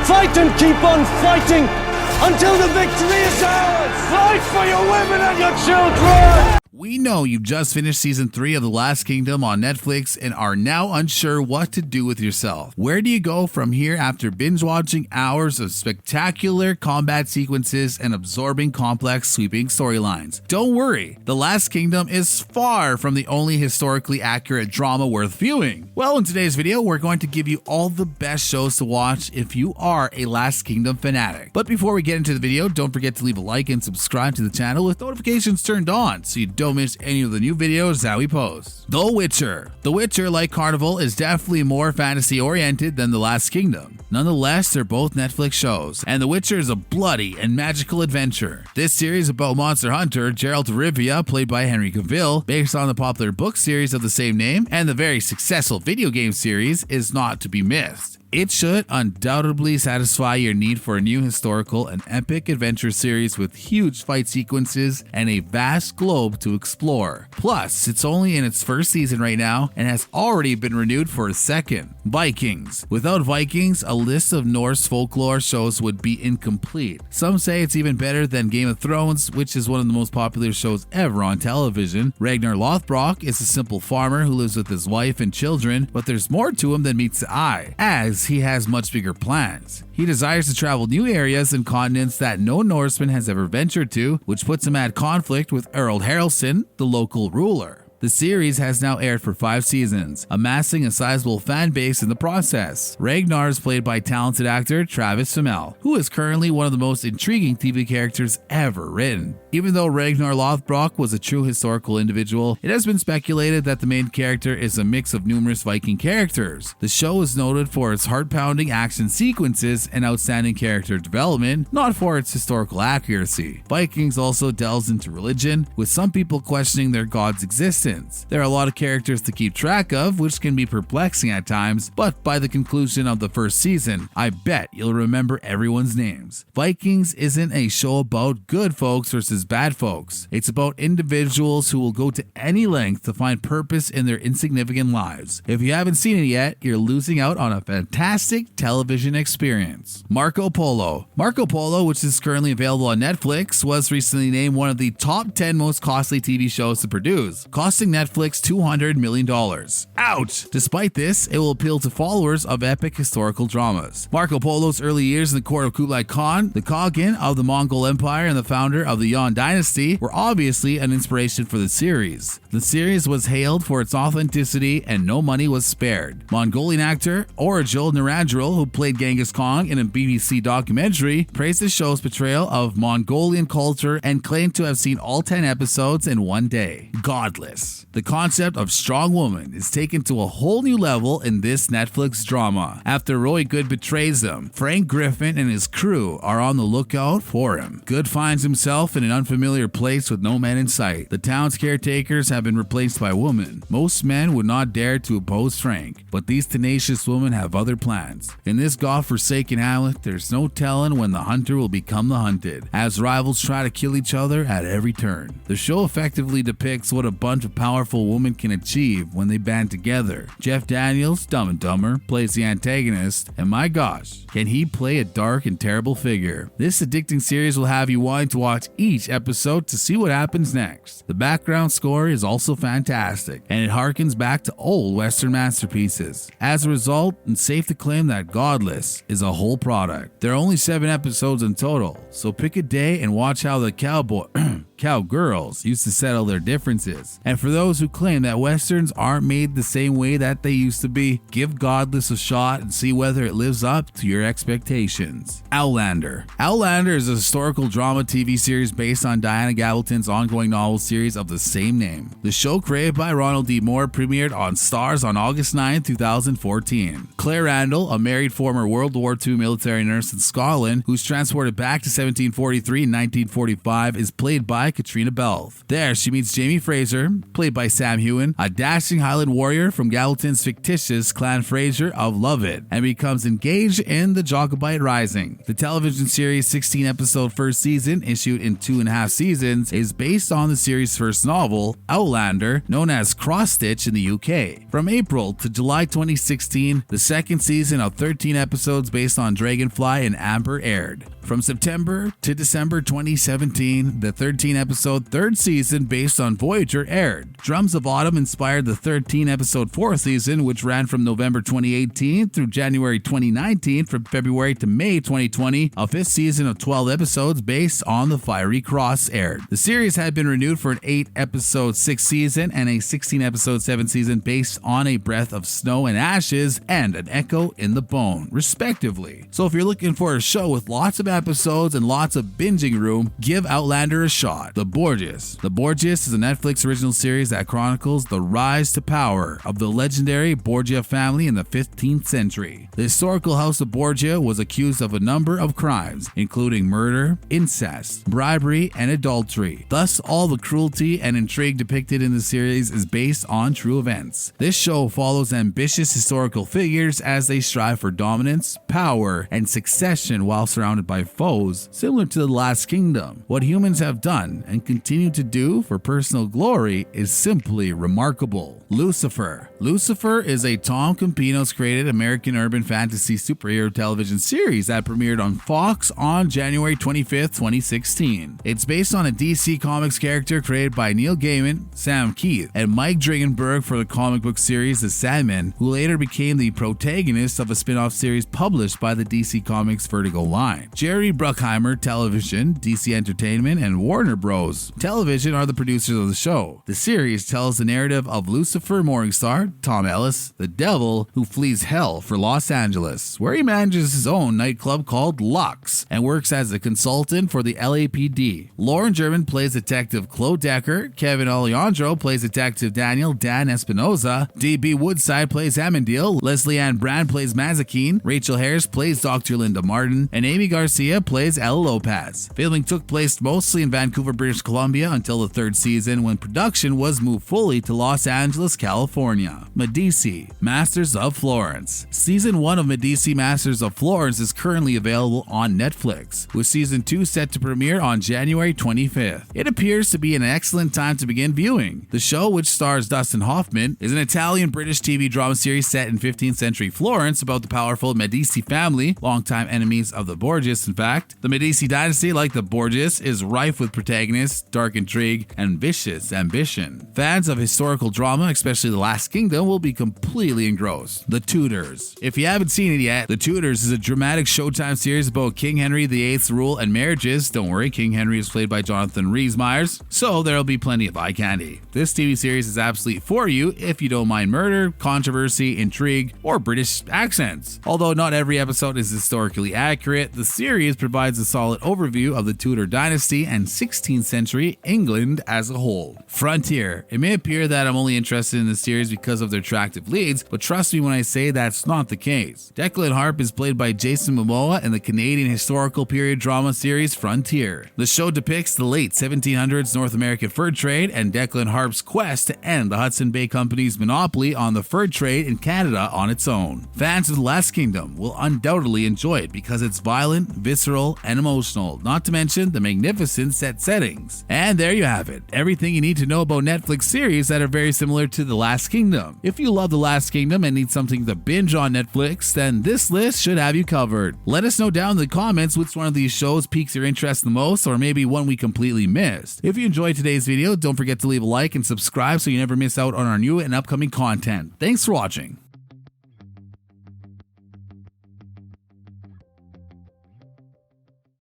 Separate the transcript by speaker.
Speaker 1: Fight and keep on fighting until the victory is ours! Fight for your women and your children!
Speaker 2: We know you've just finished season 3 of The Last Kingdom on Netflix and are now unsure what to do with yourself. Where do you go from here after binge watching hours of spectacular combat sequences and absorbing complex sweeping storylines? Don't worry, The Last Kingdom is far from the only historically accurate drama worth viewing. Well, in today's video, we're going to give you all the best shows to watch if you are a Last Kingdom fanatic. But before we get into the video, don't forget to leave a like and subscribe to the channel with notifications turned on so you don't miss any of the new videos that we post. The Witcher. The Witcher, like Carnival, is definitely more fantasy oriented than The Last Kingdom. Nonetheless, they're both Netflix shows, and The Witcher is a bloody and magical adventure. This series about monster hunter Geralt of Rivia, played by Henry Cavill, based on the popular book series of the same name, and the very successful video game series, is not to be missed. It should undoubtedly satisfy your need for a new historical and epic adventure series with huge fight sequences and a vast globe to explore. Plus, it's only in its first season right now and has already been renewed for a second. Vikings. Without Vikings, a list of Norse folklore shows would be incomplete. Some say it's even better than Game of Thrones, which is one of the most popular shows ever on television. Ragnar Lothbrok is a simple farmer who lives with his wife and children, but there's more to him than meets the eye, as he has much bigger plans. He desires to travel new areas and continents that no Norseman has ever ventured to, which puts him at conflict with Earl Haraldson, the local ruler. The series has now aired for 5 seasons, amassing a sizable fan base in the process. Ragnar is played by talented actor Travis Fimmel, who is currently one of the most intriguing TV characters ever written. Even though Ragnar Lothbrok was a true historical individual, it has been speculated that the main character is a mix of numerous Viking characters. The show is noted for its heart-pounding action sequences and outstanding character development, not for its historical accuracy. Vikings also delves into religion, with some people questioning their god's existence. There are a lot of characters to keep track of, which can be perplexing at times, but by the conclusion of the first season, I bet you'll remember everyone's names. Vikings isn't a show about good folks versus bad folks. It's about individuals who will go to any length to find purpose in their insignificant lives. If you haven't seen it yet, you're losing out on a fantastic television experience. Marco Polo. Marco Polo, which is currently available on Netflix, was recently named one of the top 10 most costly TV shows to produce, costing Netflix $200 million. Ouch! Despite this, it will appeal to followers of epic historical dramas. Marco Polo's early years in the court of Kublai Khan, the Khagan of the Mongol Empire and the founder of the Yuan dynasty, were obviously an inspiration for the series. The series was hailed for its authenticity and no money was spared. Mongolian actor Orajul Narandral, who played Genghis Khan in a BBC documentary, praised the show's portrayal of Mongolian culture and claimed to have seen all 10 episodes in one day. Godless. The concept of strong woman is taken to a whole new level in this Netflix drama. After Roy Good betrays them, Frank Griffin and his crew are on the lookout for him. Good finds himself in an unfamiliar place with no men in sight. The town's caretakers have been replaced by women. Most men would not dare to oppose Frank, but these tenacious women have other plans. In this god-forsaken hamlet, there's no telling when the hunter will become the hunted, as rivals try to kill each other at every turn. The show effectively depicts what a bunch of powerful women can achieve when they band together. Jeff Daniels, Dumb and Dumber, plays the antagonist, and my gosh, can he play a dark and terrible figure. This addicting series will have you wanting to watch each episode to see what happens next. The background score is also fantastic, and it harkens back to old Western masterpieces. As a result, it's safe to claim that Godless is a whole product. There are only 7 episodes in total, so pick a day and watch how the cowgirls used to settle their differences. And for those who claim that Westerns aren't made the same way that they used to be, give Godless a shot and see whether it lives up to your expectations. Outlander. Outlander is a historical drama TV series based on Diana Gabaldon's ongoing novel series of the same name. The show, created by Ronald D. Moore, premiered on Starz on August 9, 2014. Claire Randall, a married former World War II military nurse in Scotland who's transported back to 1743 and 1945, is played by by Katrina Belf. There, she meets Jamie Fraser, played by Sam Heughan, a dashing Highland warrior from Gallatin's fictitious Clan Fraser of Lovett, and becomes engaged in the Jacobite Rising. The television series' 16-episode first season, issued in 2.5 seasons, is based on the series' first novel, Outlander, known as Cross-Stitch in the UK. From April to July 2016, the second season of 13 episodes based on Dragonfly and Amber aired. From September to December 2017, the 13-episode third season based on Voyager aired. Drums of Autumn inspired the 13-episode fourth season, which ran from November 2018 through January 2019. From February to May 2020, a fifth season of 12 episodes based on the Fiery Cross aired. The series had been renewed for an 8-episode sixth season and a 16-episode seventh season based on A Breath of Snow and Ashes and An Echo in the Bone, respectively. So if you're looking for a show with lots of episodes and lots of binging room, give Outlander a shot. The Borgias. The Borgias is a Netflix original series that chronicles the rise to power of the legendary Borgia family in the 15th century. The historical House of Borgia was accused of a number of crimes, including murder, incest, bribery, and adultery. Thus, all the cruelty and intrigue depicted in the series is based on true events. This show follows ambitious historical figures as they strive for dominance, power, and succession while surrounded by foes, similar to The Last Kingdom. What humans have done and continue to do for personal glory is simply remarkable. Lucifer. Lucifer is a Tom Campinos created American urban fantasy superhero television series that premiered on Fox on January 25th, 2016. It's based on a DC Comics character created by Neil Gaiman, Sam Keith, and Mike Dringenberg for the comic book series The Sandman, who later became the protagonist of a spin-off series published by the DC Comics Vertigo line. Jerry Bruckheimer Television, DC Entertainment, and Warner Bros. Television are the producers of the show. The series tells the narrative of Lucifer Morningstar, Tom Ellis, the devil who flees hell for Los Angeles, where he manages his own nightclub called Lux and works as a consultant for the LAPD. Lauren German plays Detective Claude Decker, Kevin Alejandro plays Detective Dan Espinoza, D.B. Woodside plays Amandil, Leslie Ann Brand plays Mazakine, Rachel Harris plays Dr. Linda Martin, and Amy Garcia plays Ella Lopez. Filming took place mostly in Vancouver, British Columbia until the third season, when production was moved fully to Los Angeles, California. Medici, Masters of Florence. Season 1 of Medici, Masters of Florence is currently available on Netflix, with Season 2 set to premiere on January 25th. It appears to be an excellent time to begin viewing. The show, which stars Dustin Hoffman, is an Italian-British TV drama series set in 15th century Florence about the powerful Medici family, longtime enemies of the Borgias. In fact, the Medici dynasty, like the Borgias, is rife with protagonists, dark intrigue, and vicious ambition. Fans of historical drama, especially The Last Kingdom, will be completely engrossed. The Tudors. If you haven't seen it yet, The Tudors is a dramatic Showtime series about King Henry VIII's rule and marriages. Don't worry, King Henry is played by Jonathan Rhys-Meyers, so there'll be plenty of eye candy. This TV series is absolutely for you if you don't mind murder, controversy, intrigue, or British accents. Although not every episode is historically accurate, the series provides a solid overview of the Tudor dynasty and 16th century England as a whole. Frontier. It may appear that I'm only interested in the series because of their attractive leads, but trust me when I say that's not the case. Declan Harp is played by Jason Momoa in the Canadian historical period drama series Frontier. The show depicts the late 1700s North American fur trade and Declan Harp's quest to end the Hudson Bay Company's monopoly on the fur trade in Canada on its own. Fans of The Last Kingdom will undoubtedly enjoy it because it's violent, visceral, and emotional, not to mention the magnificent set settings. And there you have it, everything you need to know about Netflix series that are very similar to The Last Kingdom. If you love The Last Kingdom and need something to binge on Netflix, then this list should have you covered. Let us know down in the comments which one of these shows piques your interest the most, or maybe one we completely missed. If you enjoyed today's video, don't forget to leave a like and subscribe so you never miss out on our new and upcoming content. Thanks for watching.